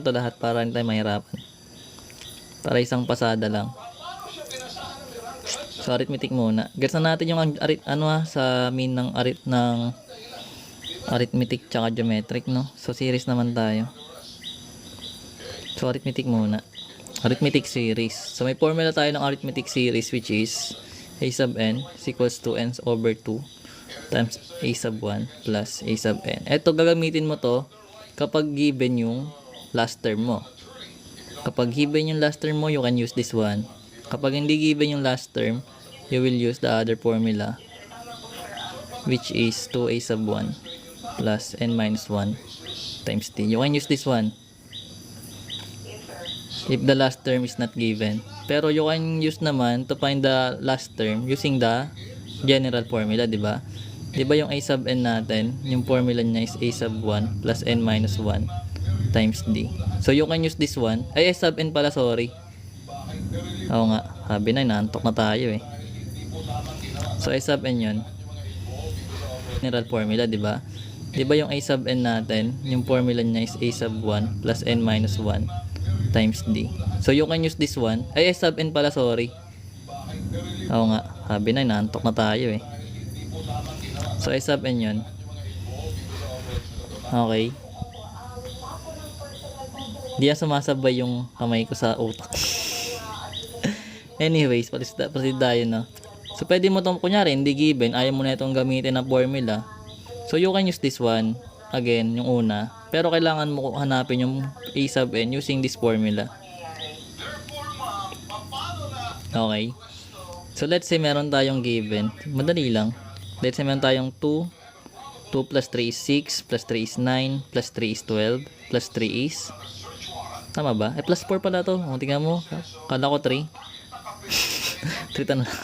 Ito lahat para hindi tayo mahirapan. Para isang pasada lang. So arithmetic muna. Gets na natin yung sa mean ng arithmetic tsaka geometric, no? So series naman tayo. So arithmetic muna. Arithmetic series. So may formula tayo ng arithmetic series, which is a sub n is equals to n over 2 times a sub 1 plus a sub n. Ito gagamitin mo to kapag given yung last term mo. Kapag given yung last term mo, you can use this one. Kapag hindi given yung last term, you will use the other formula, which is 2a sub 1 plus n minus 1 times t. You can use this one if the last term is not given. Pero you can use naman to find the last term using the general formula, di ba? Di ba yung a sub n natin, yung formula niya is a sub 1 plus n minus 1 times d. So you can use this one. Ay, a sub n pala, sorry. Oo nga, sabi na, inaantok na tayo eh. So a sub n yun. General formula, di ba? Di ba yung a sub n natin, yung formula niya is a sub 1 plus n minus 1 times d. So you can use this one. Ay, a sub n pala, sorry. Oo nga, sabi na, inaantok na tayo eh. So a sub n yun. Okay. Di yan sumasabay yung kamay ko sa utak. Anyways, proceed tayo, no? So pwede mo itong, kunyari, hindi given, ayaw mo na itong gamitin na formula. So you can use this one. Again, yung una. Pero kailangan mo hanapin yung a sub n using this formula. Okay. So let's say meron tayong given. Madali lang. Let's say meron tayong 2 plus 3 is 6, plus 3 is 9, plus 3 is 12, plus 3 is... Tama ba? Eh, plus 4 pala to. O, tingnan mo. Kala ko 3. 3 na lang.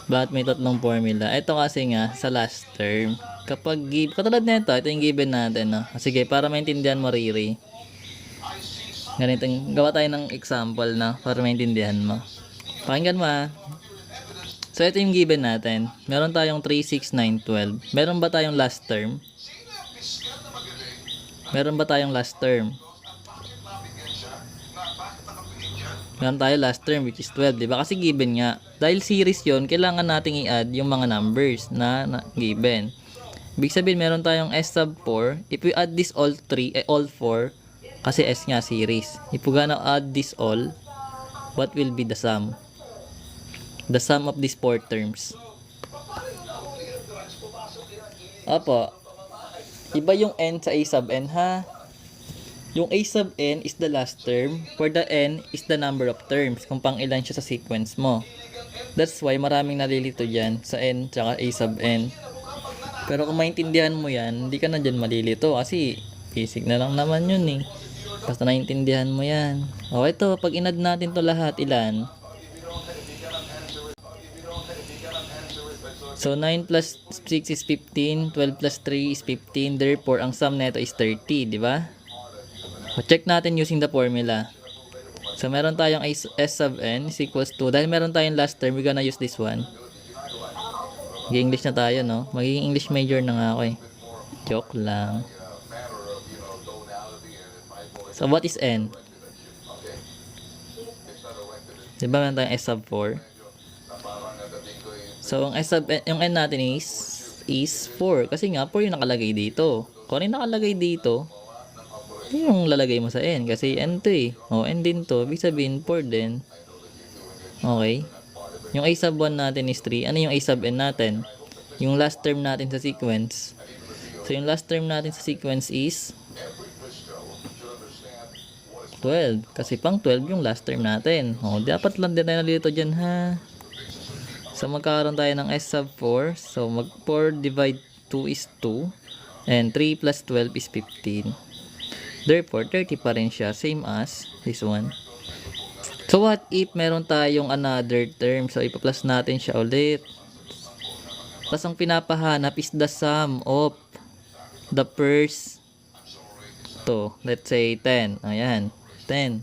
Bakit may tatlong formula? Ito kasi nga, sa last term, kapag katulad nito, ito yung given natin, no? Sige, para maintindihan mo, Riri. Ganito, gawa tayo ng example, na para maintindihan mo. Pakinggan mo, ha? So, ito yung given natin. Meron tayong 3, 6, 9, 12. Meron ba tayong last term? Meron ba tayong last term? Meron tayo last term, which is 12, di ba? Kasi given nga. Dahil series yon, kailangan nating i-add yung mga numbers na given. Ibig sabihin, meron tayong s sub 4. If we add this all 3, all 4, kasi s nga series. If we're gonna add this all, what will be the sum? The sum of these 4 terms. Opo. Iba yung n sa a sub n, ha? Yung a sub n is the last term, where the n is the number of terms, kung pang ilan siya sa sequence mo. That's why maraming nalilito dyan sa n tsaka a sub n. Pero kung maintindihan mo yan, hindi ka na dyan malilito kasi basic na lang naman yun eh. Basta naintindihan mo yan. O ito, pag inad natin to lahat, ilan? So 9 plus 6 is 15, 12 plus 3 is 15, therefore ang sum neto is 30, di ba? So check natin using the formula. So meron tayong s sub n is equals to, dahil meron tayong last term, we're gonna use this one. Mag-English na tayo, no? Magiging English major na nga ako eh. Joke lang. So what is n? Di ba meron tayong s sub 4? So, ang yung n natin is 4. Kasi nga, 4 yung nakalagay dito. Kung ano yung nakalagay dito, yung lalagay mo sa n. Kasi n to eh. O, n din to. Ibig sabihin, 4 din. Okay. Yung a sub 1 natin is 3. Ano yung a sub n natin? Yung last term natin sa sequence. So, yung last term natin sa sequence is 12. Kasi pang 12 yung last term natin. O, dapat lang din tayo nalito dyan, ha? So, magkakaroon tayo ng s sub 4. So, 4 divide 2 is 2. And 3 plus 12 is 15. Therefore, 30 pa rin siya. Same as this one. So, what if meron tayong another term? So, ipa-plus natin siya ulit. Tapos, ang pinapahanap is the sum of the first to. Let's say, 10. Ayan. 10.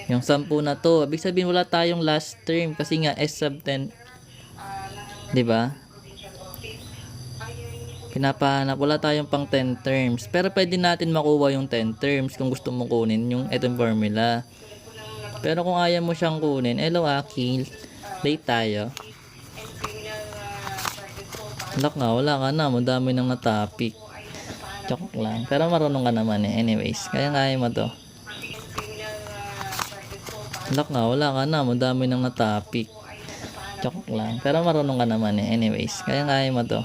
Yung 10 na to. Ibig sabihin, wala tayong last term. Kasi nga, s sub 10. Diba? Pinapahanap, wala tayong pang 10 terms. Pero pwede natin makuha yung 10 terms kung gusto mo kunin yung itong formula. Pero kung ayaw mo siyang kunin, hello Akil, late tayo. Lock nga, wala ka na, madami nang na-topic. Joke lang, pero marunong ka naman eh. Anyways, kaya mo to. Lock nga, wala ka na, madami nang na-topic. Joke lang, pero marunong ka naman eh. Anyways, kaya mo to.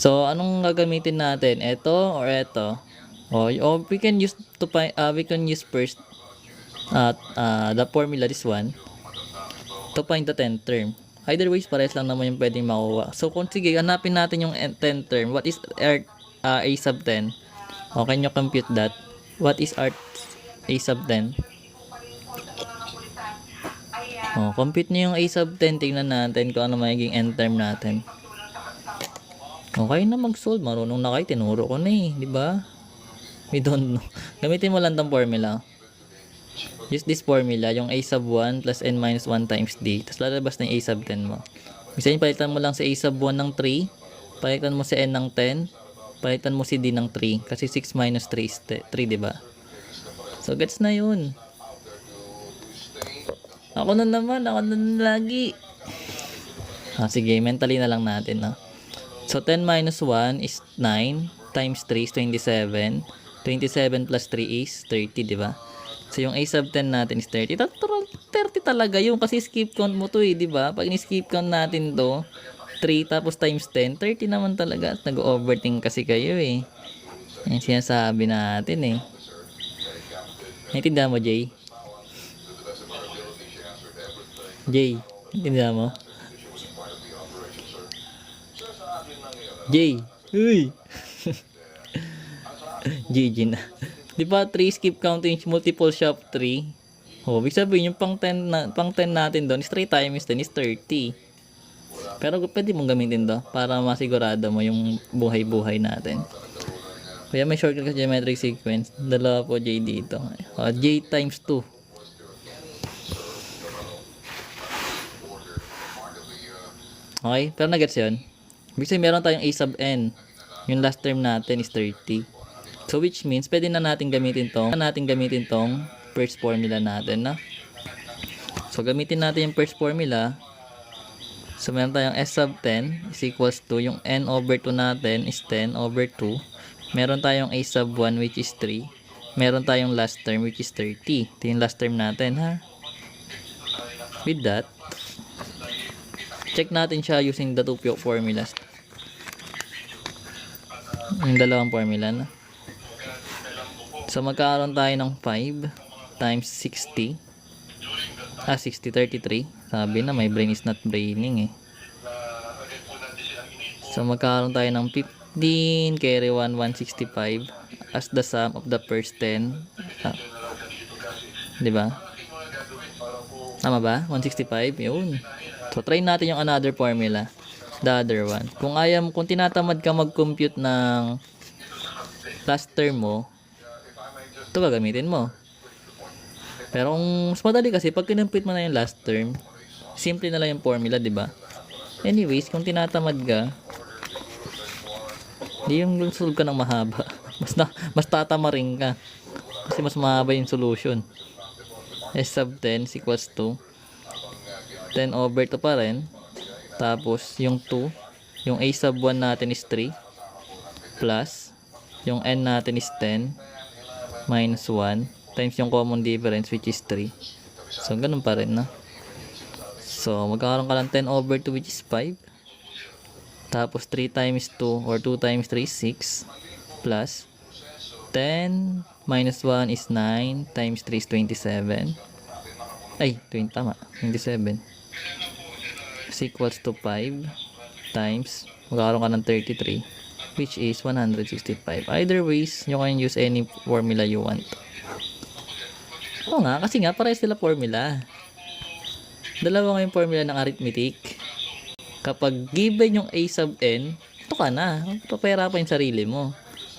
So, anong gagamitin natin? Ito or ito? We can use to find, we can use first the formula, this one, to find the 10th term. Either ways, parehas lang naman yung pwedeng makuha. So, kung sige, hanapin natin yung 10th term. What is a sub 10? Can you compute that? What is a sub 10? Compute nyo yung a sub 10. Tingnan natin kung ano magiging end term natin. Okay na mag-solve. Marunong na kayo. Tinuro ko na eh. Diba? We don't know. Gamitin mo lang tong formula. Use this formula. Yung a sub 1 plus n minus 1 times d. Tapos lalabas na yung a sub 10 mo. Isa palitan mo lang si a sub 1 ng 3. Palitan mo si n ng 10. Palitan mo si d ng 3. Kasi 6 minus 3 is 3, diba? So, gets na yun. Ako na naman. Ako na lagi. Sige. Mentally na lang natin, no? So, 10 minus 1 is 9 times 3 is 27. 27 plus 3 is 30, di ba? So, yung a sub 10 natin is 30. 30 talaga yun kasi skip count mo to eh, di ba? Pag ni-skip count natin to, 3 tapos times 10, 30 naman talaga. At nag-overthink kasi kayo eh. Yan sinasabi natin eh. Naintindihan mo, Jay? Jay, naintindihan mo? Jay. Uy. GG na. Di ba 3 skip counting multiple shop 3? Ibig sabihin yung pang 10 natin doon is 3 times 10 is 30. Pero pwede mong gamitin to para masigurado mo yung buhay-buhay natin. Kaya may shortcut sa geometric sequence. Dalawa po J dito. J times 2. Okay, pero nagets yun? Ibig sabihin meron tayong a sub n. Yung last term natin is 30. So which means pwede na natin gamitin tong first formula natin, na. So gamitin natin yung first formula. So meron tayong s sub 10 is equals to yung n over 2 natin is 10 over 2. Meron tayong a sub 1 which is 3. Meron tayong last term which is 30. Ito yung last term natin, ha. With that, check natin siya using the two formulas. Yung dalawang formula, na. So magkakaroon tayo ng 5 times 60. 33. Sabi na may brain is not braining eh. So magkakaroon tayo ng 15 carry 1 165 as the sum of the first 10. Diba? Tama ba? 165, yun. So try natin yung another formula. The other one. Kung tinatamad ka mag-compute ng last term mo, ito gagamitin mo. Pero kung mas madali kasi pag kinumpute mo na yung last term, simple na lang yung formula, di ba? Anyways, kung tinatamad ka, di yung solve ka ng mahaba. Mas tatamarin ka. Kasi mas mahaba yung solution. S sub 10 is equals to 10 over 2 pa rin. Tapos yung 2, yung a sub 1 natin is 3 plus yung n natin is 10 minus 1 times yung common difference which is 3. So ganun pa rin, na. So magkakaroon ka lang 10 over 2 which is 5. Tapos 3 times 2 or 2 times 3 is 6 plus 10 minus 1 is 9 times 3 is 27. Ay, 20 tama. 27 is equals to 5 times magkakaroon ka ng 33 which is 165. Either ways, you can use any formula you want. Oo nga, kasi nga parehas sila formula. Dalawa nga yung formula ng arithmetic. Kapag given yung a sub n, ito ka na. Papahirapan yung sarili mo.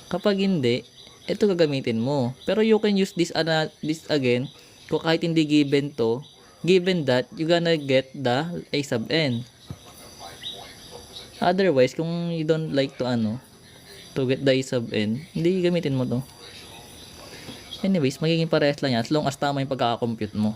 Kapag hindi, ito gagamitin mo. Pero you can use this again. Kung kahit hindi given to, given that, you gonna get the a sub n. Otherwise, kung you don't like to to get the a sub n, hindi gamitin mo to. Anyways, magiging parehas lang yan as long as tama yung pagkakakompute mo.